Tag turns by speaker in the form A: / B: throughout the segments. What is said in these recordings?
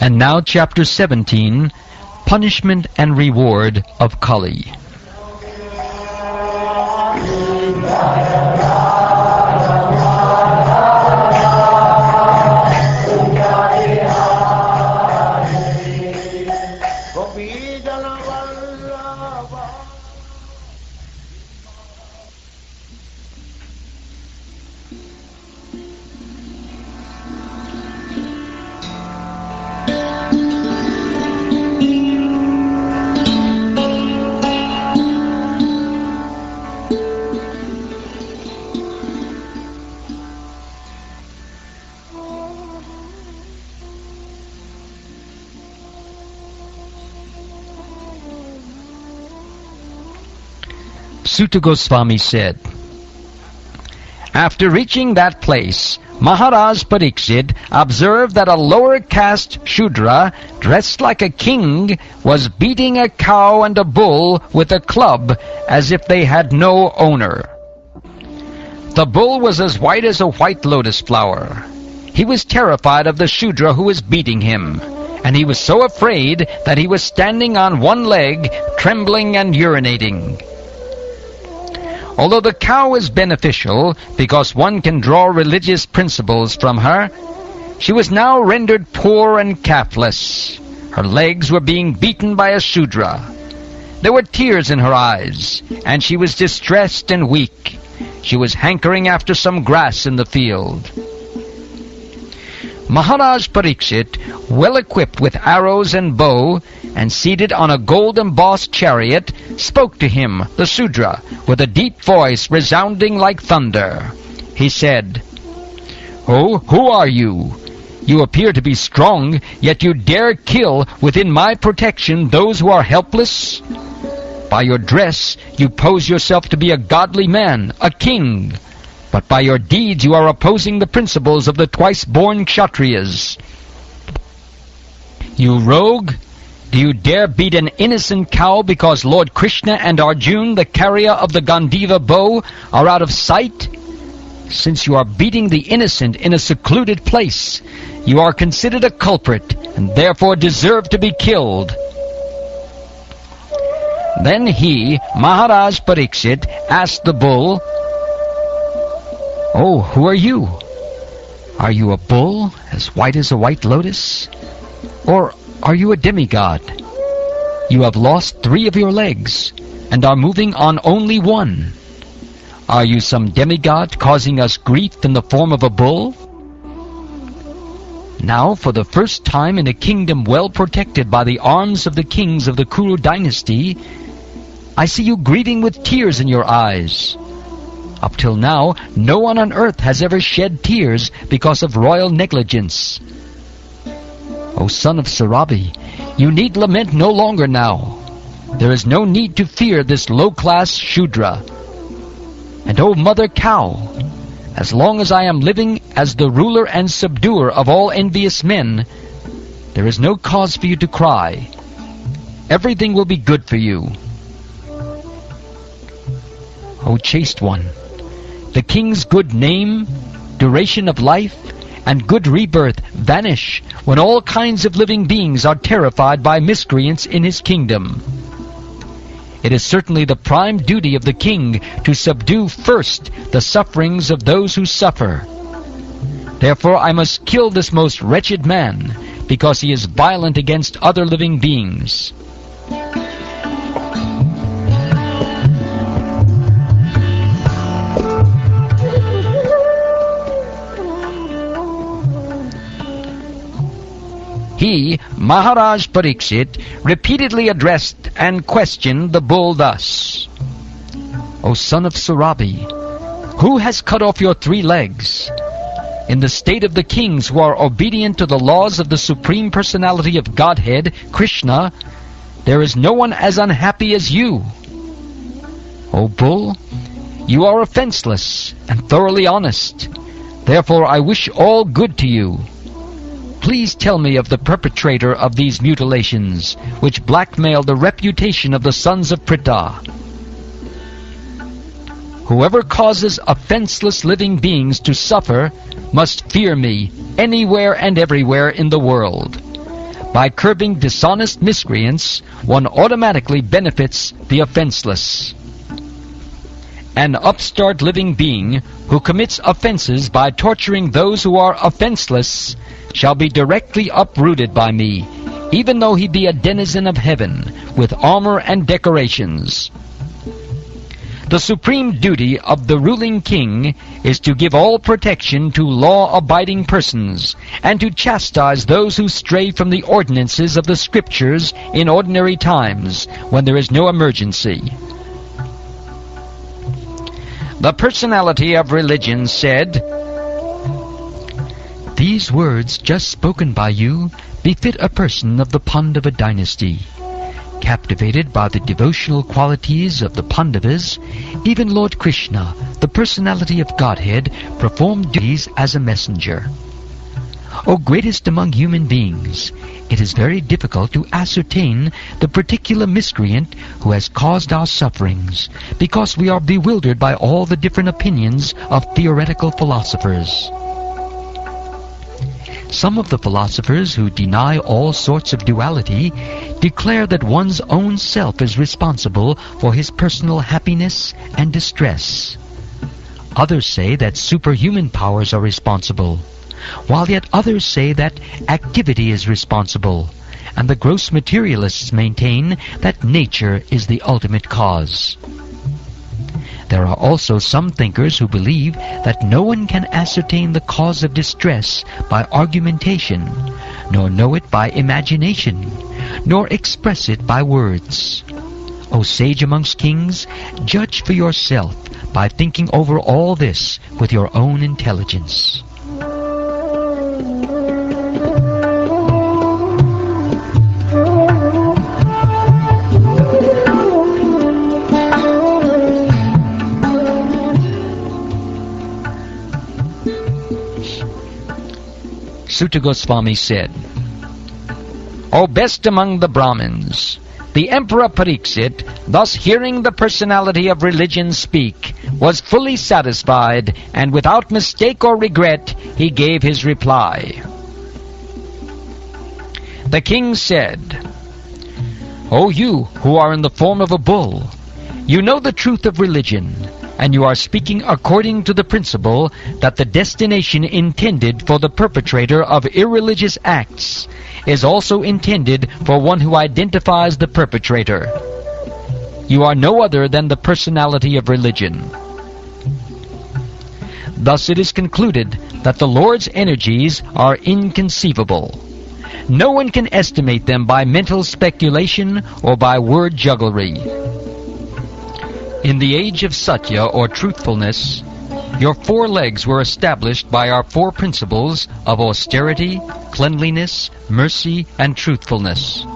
A: And now chapter 17, Punishment and Reward of Kali. Sutta Goswami said, after reaching that place, Maharaj Pariksit observed that a lower caste Shudra, dressed like a king, was beating a cow and a bull with a club as if they had no owner. The bull was as white as a white lotus flower. He was terrified of the Shudra who was beating him, and he was so afraid that he was standing on one leg, trembling and urinating. Although the cow is beneficial because one can draw religious principles from her, she was now rendered poor and calfless. Her legs were being beaten by a Shudra. There were tears in her eyes, and she was distressed and weak. She was hankering after some grass in the field. Maharaj Pariksit, well equipped with arrows and bow, and seated on a gold-embossed chariot, spoke to him, the Shudra, with a deep voice resounding like thunder. He said, "Oh, who are you? You appear to be strong, yet you dare kill within my protection those who are helpless? By your dress, you pose yourself to be a godly man, a king. But by your deeds you are opposing the principles of the twice-born Kshatriyas. You rogue! Do you dare beat an innocent cow because Lord Krishna and Arjun, the carrier of the Gandiva bow, are out of sight? Since you are beating the innocent in a secluded place, you are considered a culprit and therefore deserve to be killed." Then he, Maharaj Pariksit, asked the bull, "Oh, who are you? Are you a bull as white as a white lotus? Or are you a demigod? You have lost 3 of your legs and are moving on only 1. Are you some demigod causing us grief in the form of a bull?" Now, for the first time in a kingdom well protected by the arms of the kings of the Kuru dynasty, I see you grieving with tears in your eyes. Up till now, no one on earth has ever shed tears because of royal negligence. O son of Sarabi, you need lament no longer now. There is no need to fear this low-class Shudra. And O mother cow, as long as I am living as the ruler and subduer of all envious men, there is no cause for you to cry. Everything will be good for you. O chaste one, the king's good name, duration of life, and good rebirth vanish when all kinds of living beings are terrified by miscreants in his kingdom. It is certainly the prime duty of the king to subdue first the sufferings of those who suffer. Therefore I must kill this most wretched man, because he is violent against other living beings. He, Maharaj Pariksit, repeatedly addressed and questioned the bull thus, "O son of Sarabi, who has cut off your 3 legs? In the state of the kings who are obedient to the laws of the Supreme Personality of Godhead, Krishna, there is no one as unhappy as you. O bull, you are offenseless and thoroughly honest. Therefore I wish all good to you. Please tell me of the perpetrator of these mutilations, which blackmail the reputation of the sons of Pritha. Whoever causes offenseless living beings to suffer must fear me anywhere and everywhere in the world. By curbing dishonest miscreants, one automatically benefits the offenseless. An upstart living being who commits offenses by torturing those who are offenseless shall be directly uprooted by me, even though he be a denizen of heaven, with armor and decorations. The supreme duty of the ruling king is to give all protection to law-abiding persons, and to chastise those who stray from the ordinances of the Scriptures in ordinary times, when there is no emergency. The personality of religion said, "These words just spoken by you befit a person of the Pandava dynasty. Captivated by the devotional qualities of the Pandavas, even Lord Krishna, the personality of Godhead, performed duties as a messenger. O greatest among human beings, it is very difficult to ascertain the particular miscreant who has caused our sufferings, because we are bewildered by all the different opinions of theoretical philosophers. Some of the philosophers who deny all sorts of duality declare that one's own self is responsible for his personal happiness and distress. Others say that superhuman powers are responsible, while yet others say that activity is responsible, and the gross materialists maintain that nature is the ultimate cause. There are also some thinkers who believe that no one can ascertain the cause of distress by argumentation, nor know it by imagination, nor express it by words. O sage amongst kings, judge for yourself by thinking over all this with your own intelligence." Suta Goswami said, "O best among the Brahmins, the Emperor Pariksit, thus hearing the personality of religion speak, was fully satisfied, and without mistake or regret he gave his reply. The king said, 'O you who are in the form of a bull, you know the truth of religion, and you are speaking according to the principle that the destination intended for the perpetrator of irreligious acts is also intended for one who identifies the perpetrator. You are no other than the personality of religion.' Thus it is concluded that the Lord's energies are inconceivable. No one can estimate them by mental speculation or by word jugglery. In the age of Satya, or truthfulness, your 4 legs were established by our 4 principles of austerity, cleanliness, mercy, and truthfulness.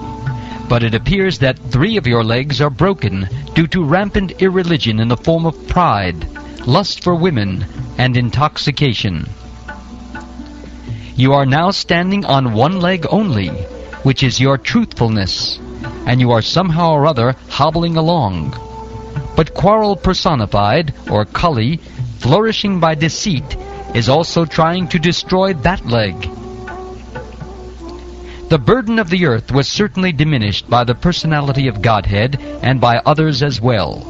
A: But it appears that 3 of your legs are broken due to rampant irreligion in the form of pride, lust for women, and intoxication. You are now standing on 1 leg only, which is your truthfulness, and you are somehow or other hobbling along. But quarrel personified, or Kali, flourishing by deceit, is also trying to destroy that leg. The burden of the earth was certainly diminished by the personality of Godhead and by others as well.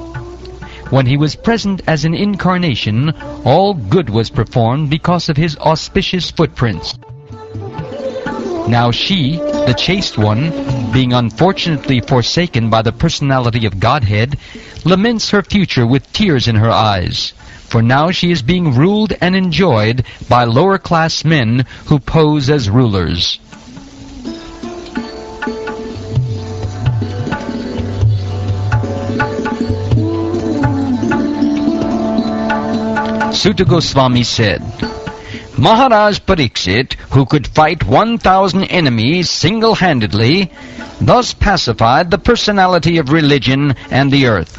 A: When he was present as an incarnation, all good was performed because of his auspicious footprints. Now she, the chaste one, being unfortunately forsaken by the personality of Godhead, laments her future with tears in her eyes, for now she is being ruled and enjoyed by lower-class men who pose as rulers. Suta Goswami said, Maharaj Pariksit, who could fight 1,000 enemies single-handedly, thus pacified the personality of religion and the earth.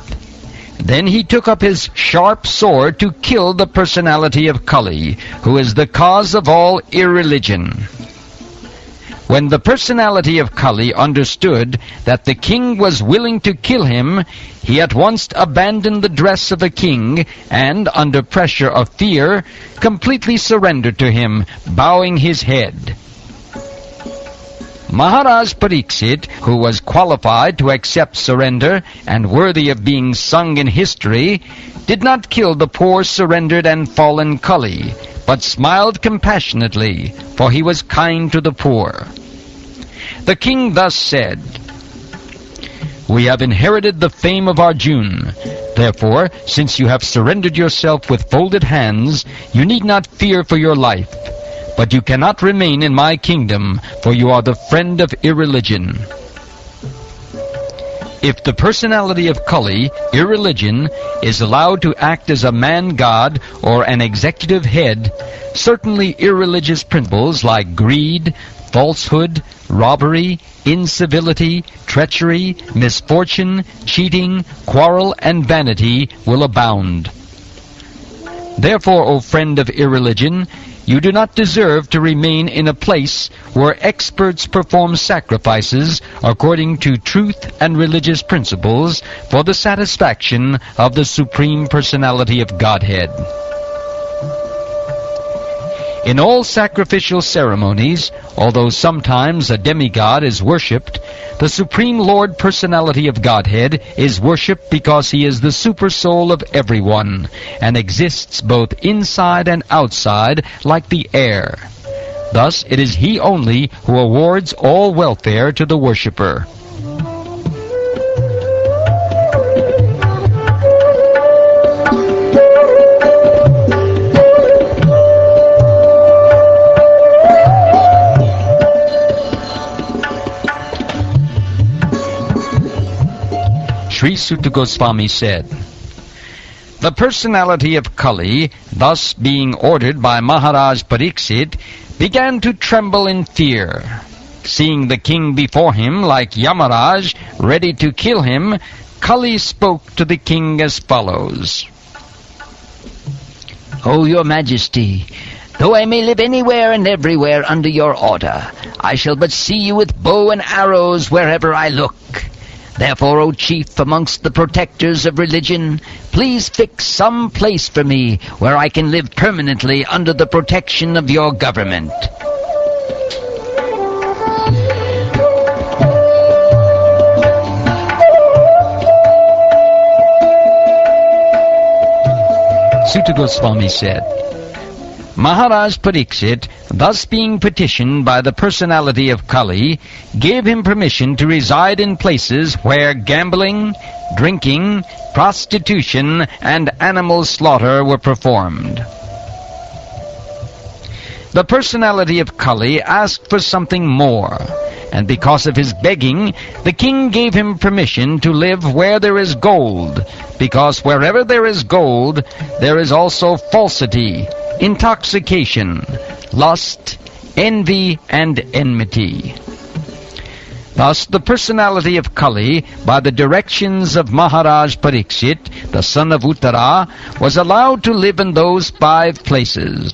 A: Then he took up his sharp sword to kill the personality of Kali, who is the cause of all irreligion. When the personality of Kali understood that the king was willing to kill him, he at once abandoned the dress of a king and, under pressure of fear, completely surrendered to him, bowing his head. Maharaj Pariksit, who was qualified to accept surrender and worthy of being sung in history, did not kill the poor surrendered and fallen Kali, but smiled compassionately, for he was kind to the poor. The king thus said, "We have inherited the fame of Arjun. Therefore, since you have surrendered yourself with folded hands, you need not fear for your life. But you cannot remain in my kingdom, for you are the friend of irreligion." If the personality of Kali, irreligion, is allowed to act as a man-god or an executive head, certainly irreligious principles like greed, falsehood, robbery, incivility, treachery, misfortune, cheating, quarrel, and vanity will abound. Therefore, O friend of irreligion, you do not deserve to remain in a place where experts perform sacrifices according to truth and religious principles for the satisfaction of the Supreme Personality of Godhead. In all sacrificial ceremonies, although sometimes a demigod is worshipped, the Supreme Lord Personality of Godhead is worshipped because he is the super-soul of everyone, and exists both inside and outside like the air. Thus it is he only who awards all welfare to the worshipper. Sri Suta Goswami said, "The personality of Kali, thus being ordered by Maharaj Pariksit, began to tremble in fear. Seeing the king before him like Yamaraj, ready to kill him, Kali spoke to the king as follows. O your majesty, though I may live anywhere and everywhere under your order, I shall but see you with bow and arrows wherever I look. Therefore, O chief amongst the protectors of religion, please fix some place for me where I can live permanently under the protection of your government." Suta Goswami said, Maharaj Pariksit, thus being petitioned by the personality of Kali, gave him permission to reside in places where gambling, drinking, prostitution, and animal slaughter were performed. The personality of Kali asked for something more, and because of his begging, the king gave him permission to live where there is gold, because wherever there is gold, there is also falsity, intoxication, lust, envy, and enmity. Thus, the personality of Kali, by the directions of Maharaj Pariksit, the son of Uttara, was allowed to live in those 5 places.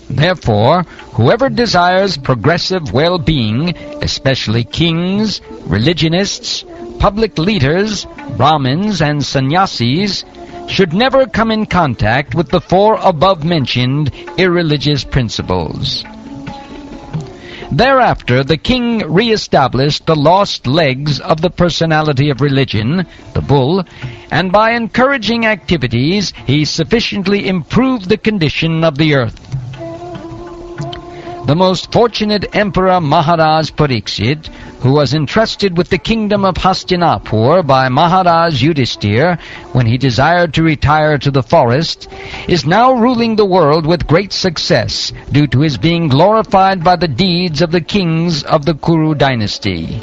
A: Therefore, whoever desires progressive well-being, especially kings, religionists, public leaders, Brahmins, and sannyasis, should never come in contact with the 4 above-mentioned irreligious principles. Thereafter, the king re-established the lost legs of the personality of religion, the bull, and by encouraging activities, he sufficiently improved the condition of the earth. The most fortunate Emperor Maharaj Pariksit, who was entrusted with the kingdom of Hastinapur by Maharaj Yudhishthir when he desired to retire to the forest, is now ruling the world with great success due to his being glorified by the deeds of the kings of the Kuru dynasty.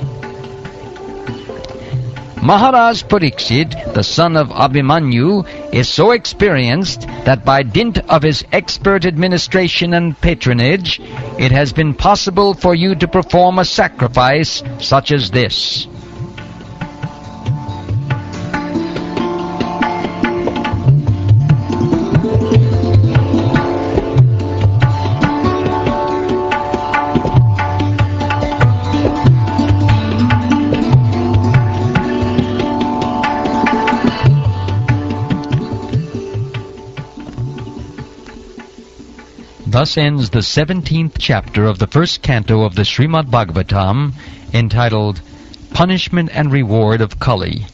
A: Maharaj Pariksit, the son of Abhimanyu, is so experienced that by dint of his expert administration and patronage, it has been possible for you to perform a sacrifice such as this. Thus ends the 17th chapter of the first canto of the Srimad Bhagavatam, entitled Punishment and Reward of Kali.